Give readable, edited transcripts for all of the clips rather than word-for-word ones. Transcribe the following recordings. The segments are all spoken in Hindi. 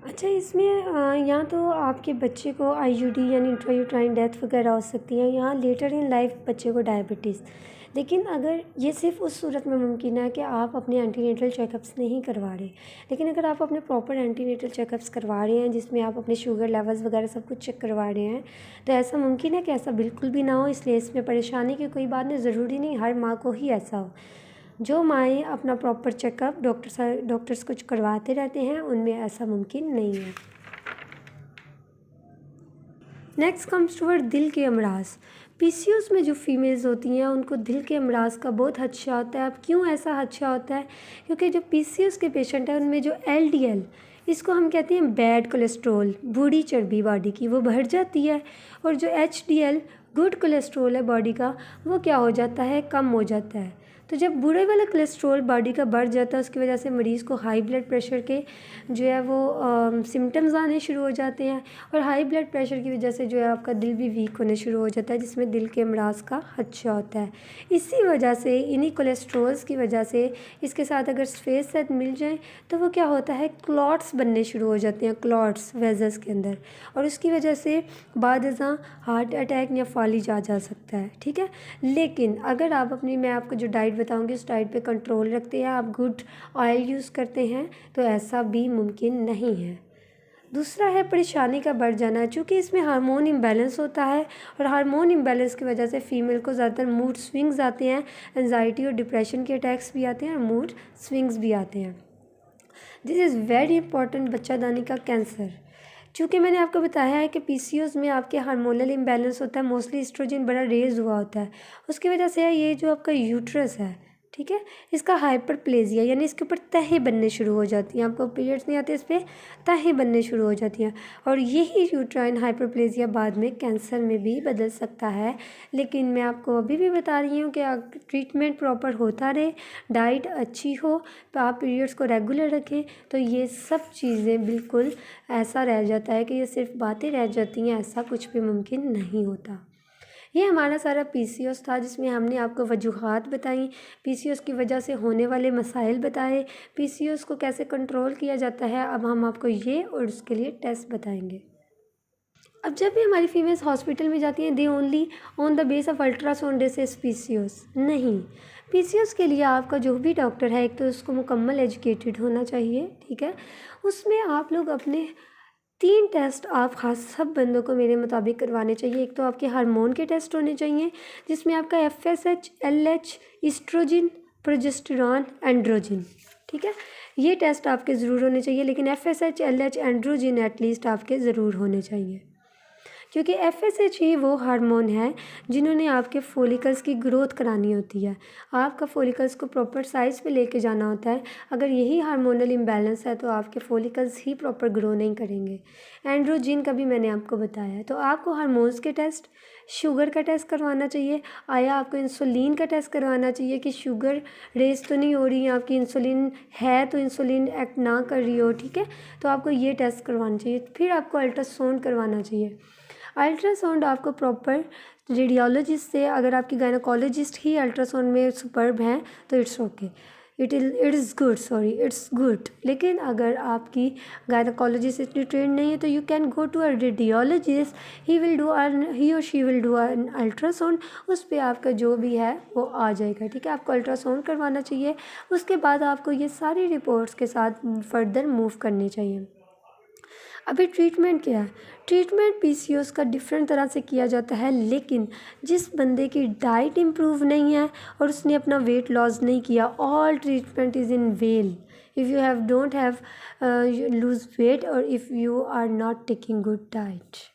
अच्छा, इसमें यहाँ तो आपके बच्चे को आईयूडी यानी इंट्रायूट्राइन डेथ वगैरह हो सकती है, यहाँ लेटर इन लाइफ बच्चे को डायबिटीज़। लेकिन अगर ये सिर्फ उस सूरत में मुमकिन है कि आप अपने एंटीनेटल चेकअप्स नहीं करवा रहे, लेकिन अगर आप अपने प्रॉपर एंटीनेटल चेकअप्स करवा रहे हैं जिसमें आप अपने शुगर लेवल्स वगैरह सब कुछ चेक करवा रहे हैं, तो ऐसा मुमकिन है कि ऐसा बिल्कुल भी ना हो। इसलिए इसमें परेशानी की कोई बात नहीं, ज़रूरी नहीं हर माँ को ही ऐसा हो। जो माएँ अपना प्रॉपर चेकअप डॉक्टर्स कुछ करवाते रहते हैं उनमें ऐसा मुमकिन नहीं है। नेक्स्ट कम्स टूवर्ड दिल के अमराज। पीसीओएस में जो फीमेल्स होती हैं उनको दिल के अमराज का बहुत खदशा होता है। अब क्यों ऐसा खदशा होता है? क्योंकि जो पीसीओएस के पेशेंट हैं उनमें जो एलडीएल, इसको हम कहते हैं बैड कोलेस्ट्रॉल, बुरी चर्बी बॉडी की, वो बढ़ जाती है। और जो एचडीएल गुड कोलेस्ट्रॉल है बॉडी का, वो क्या हो जाता है, कम हो जाता है। तो जब बुरे वाला कोलेस्ट्रॉल बॉडी का बढ़ जाता है उसकी वजह से मरीज़ को हाई ब्लड प्रेशर के जो है वो सिम्टम्स आने शुरू हो जाते हैं। और हाई ब्लड प्रेशर की वजह से जो है आपका दिल भी वीक होने शुरू हो जाता है, जिसमें दिल के अमराज का खदशा होता है। इसी वजह से, इन्हीं कोलेस्ट्रॉल्स की वजह से, इसके साथ अगर सफ़ेद सेद मिल जाए तो वो क्या होता है, क्लॉट्स बनने शुरू हो जाते हैं, क्लॉट्स वेजल्स के अंदर, और उसकी वजह से बादज़ां हार्ट अटैक या फालिज आ जा सकता है। ठीक है, लेकिन अगर आप अपनी, मैं आपको जो डाइट बताऊंगी उस डाइट पे कंट्रोल रखते हैं, आप गुड ऑयल यूज़ करते हैं, तो ऐसा भी मुमकिन नहीं है। दूसरा है परेशानी का बढ़ जाना, चूँकि इसमें हार्मोन इम्बैलेंस होता है और हार्मोन इम्बैलेंस की वजह से फ़ीमेल को ज़्यादातर मूड स्विंग्स आते हैं, एंजाइटी और डिप्रेशन के अटैक्स भी आते हैं और मूड स्विंग्स भी आते हैं। दिस इज़ वेरी इंपॉर्टेंट बच्चादानी का कैंसर। चूँकि मैंने आपको बताया है कि पीसीओएस में आपके हार्मोनल इम्बैलेंस होता है, मोस्टली एस्ट्रोजन बड़ा रेज हुआ होता है, उसकी वजह से ये जो आपका यूट्रस है, ठीक है, इसका हाइपरप्लेजिया यानी इसके ऊपर तहें बनने शुरू हो जाती हैं। आपको पीरियड्स नहीं आते, इस पर तहें बनने शुरू हो जाती हैं, और यही यूट्राइन हाइपरप्लेजिया बाद में कैंसर में भी बदल सकता है। लेकिन मैं आपको अभी भी बता रही हूँ कि ट्रीटमेंट प्रॉपर होता रहे, डाइट अच्छी हो, तो आप पीरियड्स को रेगुलर रखें, तो ये सब चीज़ें बिल्कुल ऐसा रह जाता है कि ये सिर्फ बातें रह जाती हैं, ऐसा कुछ भी मुमकिन नहीं होता। ये हमारा सारा पीसीओएस था जिसमें हमने आपको वजूहात बताई, पीसीओएस की वजह से होने वाले मसाइल बताए, पीसीओएस को कैसे कंट्रोल किया जाता है। अब हम आपको ये और उसके लिए टेस्ट बताएंगे। अब जब भी हमारी फीमेल्स हॉस्पिटल में जाती हैं, they only on the base of ultrasound dishes PCOS नहीं। पीसीओएस के लिए आपका जो भी डॉक्टर है, एक तो उसको मुकम्मल एजुकेटेड होना चाहिए, ठीक है, उसमें आप लोग अपने 3 टेस्ट आप ख़ास सब बंदों को मेरे मुताबिक करवाने चाहिए। एक तो आपके हार्मोन के टेस्ट होने चाहिए जिसमें आपका FSH, LH, oestrogen, progesterone, androgen, ठीक है, ये टेस्ट आपके ज़रूर होने चाहिए। लेकिन एफएसएच, एलएच, एंड्रोजन एटलीस्ट आपके ज़रूर होने चाहिए, क्योंकि एफएसएच ही वो हार्मोन है जिन्होंने आपके फॉलिकल्स की ग्रोथ करानी होती है, आपका फॉलिकल्स को प्रॉपर साइज़ पे लेके जाना होता है। अगर यही हार्मोनल इम्बैलेंस है तो आपके फॉलिकल्स ही प्रॉपर ग्रो नहीं करेंगे। एंड्रोजिन का भी मैंने आपको बताया है। तो आपको हार्मोन्स के टेस्ट, शुगर का टेस्ट करवाना चाहिए, आया आपको इंसुलिन का टेस्ट करवाना चाहिए कि शुगर रेस तो नहीं हो रही है आपकी, इंसुलिन है तो इंसुलिन एक्ट ना कर रही हो, ठीक है, तो आपको ये टेस्ट करवाना चाहिए। फिर आपको अल्ट्रासाउंड करवाना चाहिए। अल्ट्रासाउंड आपको प्रॉपर रेडियोलॉजिस्ट से, अगर आपकी गायनोकोलॉजिस्ट ही अल्ट्रासाउंड में सुपर्ब हैं तो it's okay, it is good, sorry it's good. लेकिन अगर आपकी गायनोकोलॉजिस्ट इतनी ट्रेंड नहीं है तो you can go to a radiologist, he और she will do an ultrasound, उस पर आपका जो भी है वो आ जाएगा, ठीक है। आपको अल्ट्रासाउंड करवाना चाहिए, उसके बाद आपको ये सारी रिपोर्ट्स के साथ फर्दर मूव करनी चाहिए। अभी ट्रीटमेंट क्या है? ट्रीटमेंट पीसीओएस का डिफरेंट तरह से किया जाता है, लेकिन जिस बंदे की डाइट इम्प्रूव नहीं है और उसने अपना वेट लॉस नहीं किया, all treatment is in well if you have don't have lose weight और if you are not taking good diet.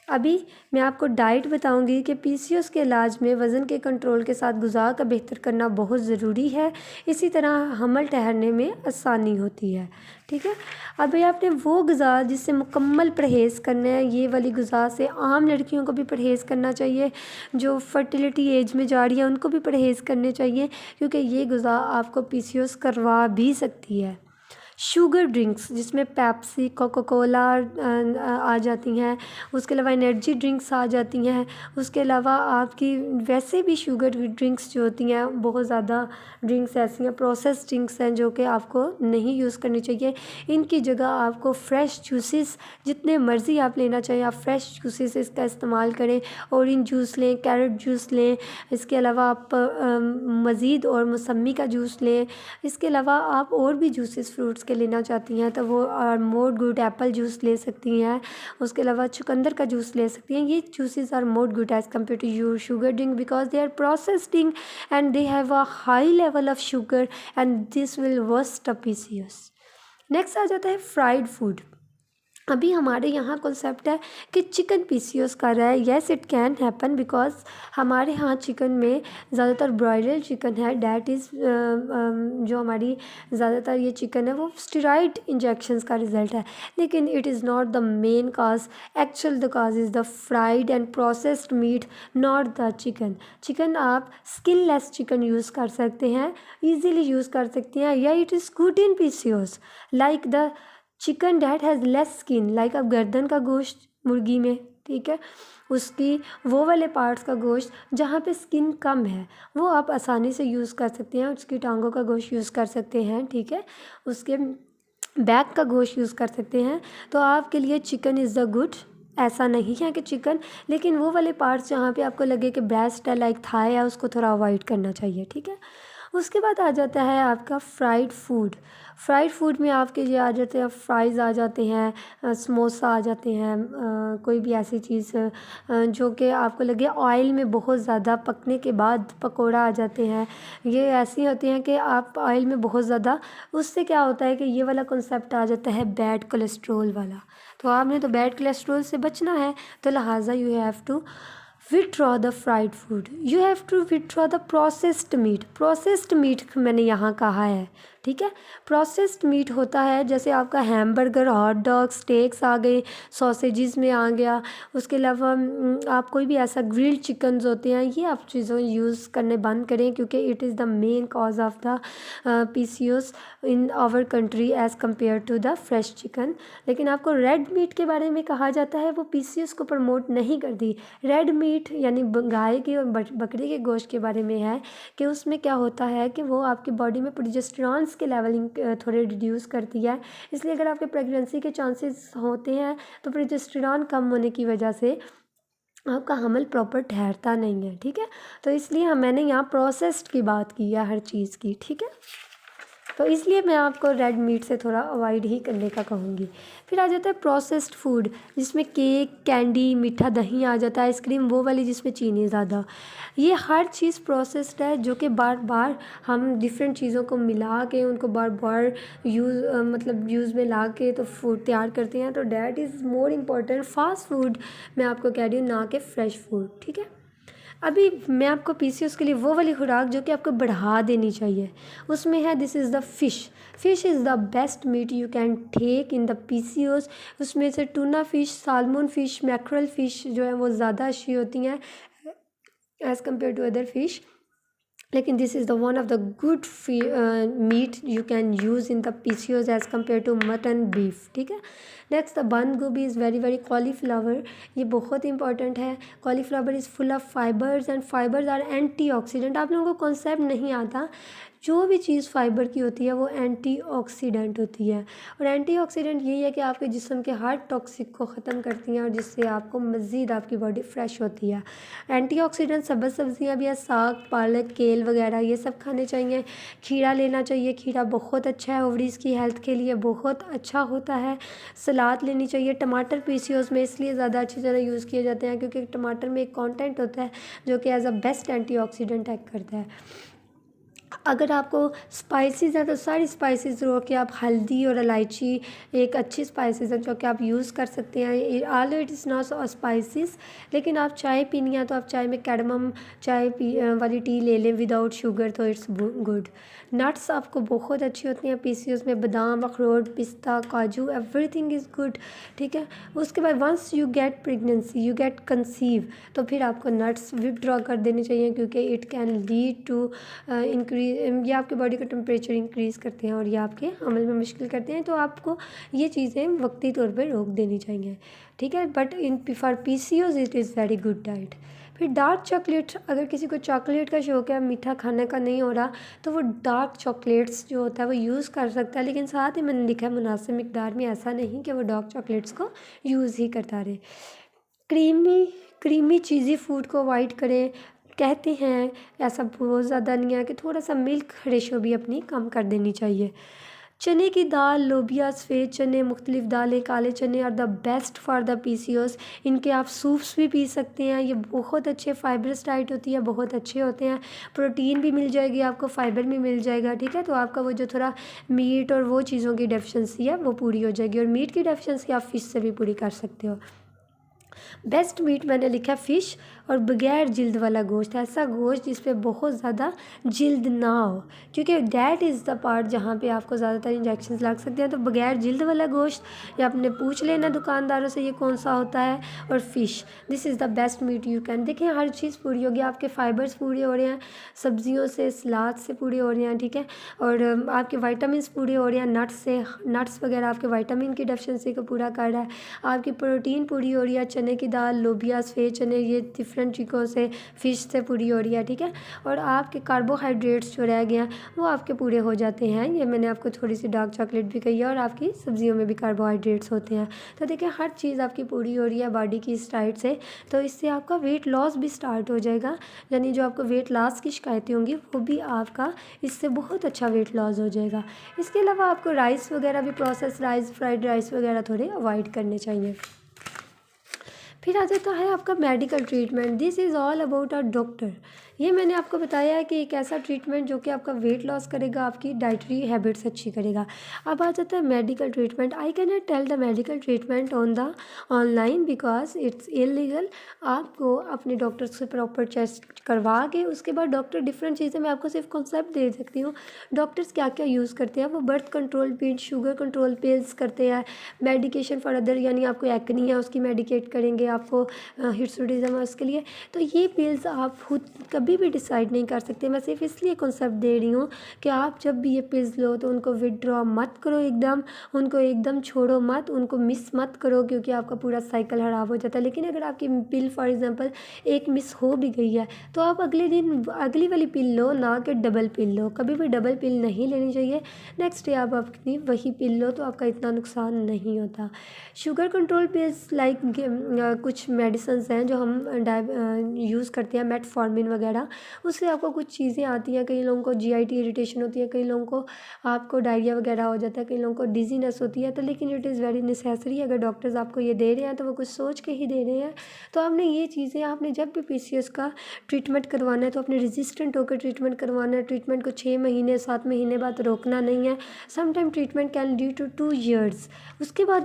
अभी मैं आपको डाइट बताऊंगी कि पीसीओएस के इलाज में वज़न के कंट्रोल के साथ ग़िज़ा का बेहतर करना बहुत ज़रूरी है, इसी तरह हमल ठहरने में आसानी होती है, ठीक है। अभी आपने वो ग़िज़ा जिससे मुकम्मल परहेज़ करना है, ये वाली ग़िज़ा से आम लड़कियों को भी परहेज़ करना चाहिए, जो फर्टिलिटी एज में जा रही है उनको भी परहेज़ करने चाहिए, क्योंकि ये ग़िज़ा आपको पीसीओएस करवा भी सकती है। शुगर ड्रिंक्स जिसमें पेप्सी, कोका कोला आ जाती हैं, उसके अलावा एनर्जी ड्रिंक्स आ जाती हैं, उसके अलावा आपकी वैसे भी शुगर ड्रिंक्स जो होती हैं, बहुत ज़्यादा ड्रिंक्स ऐसी हैं, प्रोसेस ड्रिंक्स हैं जो कि आपको नहीं यूज़ करनी चाहिए। इनकी जगह आपको फ़्रेश जूसेस जितने मर्ज़ी आप लेना चाहिए, आप फ़्रेश जूसेस इसका इस्तेमाल करें। ऑरेंज जूस लें, कैरेट जूस लें, इसके अलावा आप मज़ीद और मौसमी का जूस लें। इसके अलावा आप और भी जूसेस फ्रूट्स के लेना चाहती हैं तो वो मोर गुड एप्पल जूस ले सकती हैं, उसके अलावा चुकंदर का जूस ले सकती हैं। ये juices are more good as compare to your sugar drink because they are processed and they have a high level of sugar and this will worst a PCOS। Next आ जाता है फ्राइड फूड। अभी हमारे यहाँ कॉन्सेप्ट है कि चिकन PCOS कर रहा है। Yes it can happen because हमारे यहाँ चिकन में ज़्यादातर ब्रॉयलर चिकन है, डैट इज़ जो हमारी ज़्यादातर ये चिकन है वो स्टेरॉइड इंजेक्शंस का रिज़ल्ट है, लेकिन it is not the main cause. Actual the cause is the fried and processed meat, not the chicken. Chicken आप स्किनलेस चिकन यूज़ कर सकते हैं, ईज़िली यूज़ कर सकती हैं, या it is good in PCOS like the chicken that has less skin, like अब गर्दन का गोश्त मुर्गी में, ठीक है, उसकी वो वाले पार्ट्स का गोश्त जहाँ पे स्किन कम है वो आप आसानी से यूज़ कर सकते हैं। उसकी टांगों का गोश्त यूज़ कर सकते हैं, ठीक है, उसके बैक का गोश्त यूज़ कर सकते हैं। तो आपके लिए चिकन इज़ द गुड। ऐसा नहीं है कि चिकन, लेकिन वो वाले पार्ट्स जहाँ पे आपको लगे कि ब्रेस्ट है, लाइक थाई है, उसको थोड़ा अवॉइड करना चाहिए, ठीक है। उसके बाद आ जाता है आपका फ्राइड फूड। फ्राइड फूड में आपके ये आ जाते हैं, फ्राइज़ आ जाते हैं, समोसा आ जाते हैं, कोई भी ऐसी चीज़ जो कि आपको लगे ऑयल में बहुत ज़्यादा पकने के बाद पकोड़ा आ जाते हैं। ये ऐसी होती हैं कि आप ऑयल में बहुत ज़्यादा, उससे क्या होता है कि ये वाला कॉन्सेप्ट आ जाता है बैड कोलेस्ट्रोल वाला। तो आपने तो बैड कोलेस्ट्रोल से बचना है, तो लिहाजा you have to withdraw the fried food, you have to withdraw the processed meat। processed meat मैंने यहाँ कहा है, ठीक है। प्रोसेस्ड मीट होता है जैसे आपका हैमबर्गर, हॉट डॉग, स्टेक्स आ गए, सॉसेजेस में आ गया, उसके अलावा आप कोई भी ऐसा ग्रिल्ड चिकन्स होते हैं, ये आप चीज़ों यूज़ करने बंद करें क्योंकि it is the main cause of the PCOS in our country as compare to the fresh chicken. लेकिन आपको रेड मीट के बारे में कहा जाता है, वो PCOS को प्रमोट नहीं करती। रेड मीट यानी गाय के और बकरी के गोश्त के बारे में है कि उसमें क्या होता है कि वो आपकी बॉडी में प्रोजेस्टेरॉन के लेवलिंग थोड़े रिड्यूस करती है, इसलिए अगर आपके प्रेगनेंसी के चांसेस होते हैं तो प्रोजेस्टेरॉन कम होने की वजह से आपका हमल प्रॉपर ठहरता नहीं है, ठीक है। तो इसलिए मैंने यहाँ प्रोसेस्ड की बात की है हर चीज़ की, ठीक है। तो इसलिए मैं आपको रेड मीट से थोड़ा अवॉइड ही करने का कहूँगी। फिर आ जाता है प्रोसेस्ड फूड जिसमें केक, कैंडी, मीठा दही आ जाता है, आइसक्रीम वो वाली जिसमें चीनी ज़्यादा। ये हर चीज़ प्रोसेस्ड है जो कि बार बार हम डिफरेंट चीज़ों को मिला के उनको बार बार यूज़ में ला के तो फूड तैयार करते हैं। तो that is more important fast food मैं आपको कह रही हूँ, ना कि फ्रेश फूड, ठीक है। अभी मैं आपको PCOS के लिए वो वाली खुराक जो कि आपको बढ़ा देनी चाहिए उसमें है, this is the fish is the best meat you can take in the PCOS। उसमें से tuna fish, salmon fish, mackerel fish जो है वो ज़्यादा अच्छी होती हैं as compare to other fish, लेकिन this is the one of the good meat you can use in the PCOS as compare to mutton, beef, ठीक है। नेक्स्ट द बंद गोभी इज़ वेरी वेरी, कॉलीफ्लावर ये बहुत इंपॉर्टेंट है। Cauliflower is full of fibres and fibres are antioxidant. आप लोगों को कॉन्सेप्ट नहीं आता, जो भी चीज़ फाइबर की होती है वो एंटीऑक्सीडेंट होती है, और एंटीऑक्सीडेंट यही है कि आपके जिस्म के हर टॉक्सिक को ख़त्म करती हैं और जिससे आपको मज़ीद आपकी बॉडी फ्रेश होती है। एंटीऑक्सीडेंट सब्ज़ सब्ज़ियाँ भी है, साग, पालक, केल वगैरह ये सब खाने चाहिए। खीरा लेना चाहिए, खीरा बहुत अच्छा है, ओवरीज़ की हेल्थ के लिए बहुत अच्छा होता है। सलाद लेनी चाहिए। टमाटर PCOS में इसलिए ज़्यादा अच्छी तरह यूज़ किए जाते हैं क्योंकि टमाटर में एक कंटेंट होता है जो कि as a best antioxidant act करता है। अगर आपको स्पाइसेस है तो सारी स्पाइसेस जो कि आप हल्दी और इलायची एक अच्छी स्पाइसेस है जो कि आप यूज़ कर सकते हैं। All it is not spices, लेकिन आप चाय पीनी है तो आप चाय में कैडमम चाय वाली टी ले लें विदाउट शुगर, तो इट्स गुड। नट्स आपको बहुत अच्छी होती हैं PCOS में, बादाम, अखरोट, पिस्ता, काजू, एवरीथिंग इज़ गुड, ठीक है। उसके बाद once you get pregnancy, you get conceive, तो फिर आपको नट्स विथड्रॉ कर देने चाहिए क्योंकि it can lead to increase ये आपके बॉडी का टेम्परेचर इंक्रीज़ करते हैं और ये आपके अमल में मुश्किल करते हैं, तो आपको ये चीज़ें वक्ती तौर पे रोक देनी चाहिए, ठीक है। But in for PCOS it is very good diet. फिर डार्क चॉकलेट, अगर किसी को चॉकलेट का शौक है, मीठा खाने का नहीं हो रहा, तो वो डार्क चॉकलेट्स जो होता है वो यूज़ कर सकता है, लेकिन साथ ही मैंने लिखा है मुनासिब मिकदार में, ऐसा नहीं कि वो डार्क चॉकलेट्स को यूज़ ही करता रहे। क्रीमी चीज़ी फूड को अवॉइड करें। कहते हैं ऐसा बहुत ज़्यादा नहीं है कि थोड़ा सा मिल्क रेशो भी अपनी कम कर देनी चाहिए। चने की दाल, लोबिया, सफ़ेद चने, मुख्तलिफ दालें, काले चने are the best for the PCOS. इनके आप सूप्स भी पी सकते हैं, ये बहुत अच्छे फाइबरस डाइट होती है, बहुत अच्छे होते हैं। प्रोटीन भी मिल जाएगी आपको, फाइबर भी मिल जाएगा, ठीक है। तो आपका वो जो थोड़ा मीट और वो चीज़ों की डेफिशिएंसी है वो पूरी हो जाएगी, और मीट की डेफिशिएंसी आप फ़िश से भी पूरी कर सकते हो। बेस्ट मीट मैंने लिखा फ़िश, और बगैर जिल्द वाला गोश्त, ऐसा गोश्त जिस पे बहुत ज़्यादा जिल्द ना हो, क्योंकि डैट इज़ द पार्ट जहाँ पे आपको ज़्यादातर इंजेक्शंस लग सकते हैं। तो बगैर जिल्द वाला गोश्त या आपने पूछ लेना दुकानदारों से ये कौन सा होता है, और fish, this is the best meat you can. देखें हर चीज़ पूरी होगी, आपके फाइबर्स पूरे हो रहे हैं, सब्जियों से, सलाद से पूरे हो रहे हैं, ठीक है, और आपके वाइटामिन पूरे हो रहे हैं नट्स से, नट्स वगैरह आपके वाइटामिन की डेफिशिएंसी को पूरा कर रहा है, आपकी प्रोटीन पूरी हो रही है, चने की दाल, लोबिया, सफ़ेद चने, ये डिफरेंट चीज़ों से, फ़िश से पूरी हो रही है, ठीक है। और आपके कार्बोहाइड्रेट्स जो रह गए हैं वो आपके पूरे हो जाते हैं। ये मैंने आपको थोड़ी सी डार्क चॉकलेट भी कही है, और आपकी सब्जियों में भी कार्बोहाइड्रेट्स होते हैं। तो देखिए हर चीज़ आपकी पूरी हो रही है बॉडी की इस डाइट से, तो इससे आपका वेट लॉस भी स्टार्ट हो जाएगा, यानी जो आपको वेट लॉस की शिकायतें होंगी वो भी आपका इससे बहुत अच्छा वेट लॉस हो जाएगा। इसके अलावा आपको राइस वगैरह भी, प्रोसेस राइस, फ्राइड राइस वगैरह थोड़े अवॉइड करने चाहिए। फिर आ जाता है आपका medical treatment. This is all about a doctor. ये मैंने आपको बताया है कि एक ऐसा ट्रीटमेंट जो कि आपका वेट लॉस करेगा, आपकी डाइटरी हैबिट्स अच्छी करेगा। अब आ जाता है medical treatment. I can not tell the medical treatment on the online because it's illegal. आपको अपने डॉक्टर से प्रॉपर टेस्ट करवा के उसके बाद डॉक्टर डिफरेंट चीज़ें, मैं आपको सिर्फ कॉन्सेप्ट दे सकती हूँ। डॉक्टर्स क्या क्या यूज़ करते हैं, वो बर्थ कंट्रोल पिल, शुगर कंट्रोल पिल्स करते हैं, मेडिकेशन फॉर अदर, यानी आपको एक्नी है उसकी मेडिकेट करेंगे, आपको हिर्सुटिज्म है उसके लिए। तो ये पिल्स आप खुद कभी भी डिसाइड नहीं कर सकते। मैं सिर्फ इसलिए कॉन्सेप्ट दे रही हूँ कि आप जब भी ये पिल्स लो तो उनको विदड्रॉ मत करो एकदम, उनको एकदम छोड़ो मत, उनको मिस मत करो, क्योंकि आपका पूरा साइकिल ख़राब हो जाता है। लेकिन अगर आपकी पिल फॉर एग्जांपल एक मिस हो भी गई है तो आप अगले दिन अगली वाली पिल लो, ना कि डबल पिल लो। कभी भी डबल पिल नहीं लेनी चाहिए। नेक्स्ट डे आप अपनी वही पिल लो तो आपका इतना नुकसान नहीं होता। शुगर कंट्रोल पिल्स लाइक कुछ मेडिसिन हैं जो हम यूज़ करते हैं, मेटफॉर्मिन वगैरह, उससे आपको कुछ चीज़ें आती हैं। कई लोगों को जीआईटी इरिटेशन होती है, कई लोगों को आपको डायरिया वगैरह हो जाता है, कई लोगों को डिजीनेस होती है। तो लेकिन इट इज़ वेरी नेसेसरी, अगर डॉक्टर्स आपको ये दे रहे हैं तो वो कुछ सोच के ही दे रहे हैं। तो आपने ये चीज़ें, आपने जब भी पीसीओएस का ट्रीटमेंट करवाना है तो अपने रेजिस्टेंट होकर ट्रीटमेंट करवाना है। ट्रीटमेंट को 6 महीने 7 महीने बाद रोकना नहीं है। Sometime treatment can lead to 2 years। उसके बाद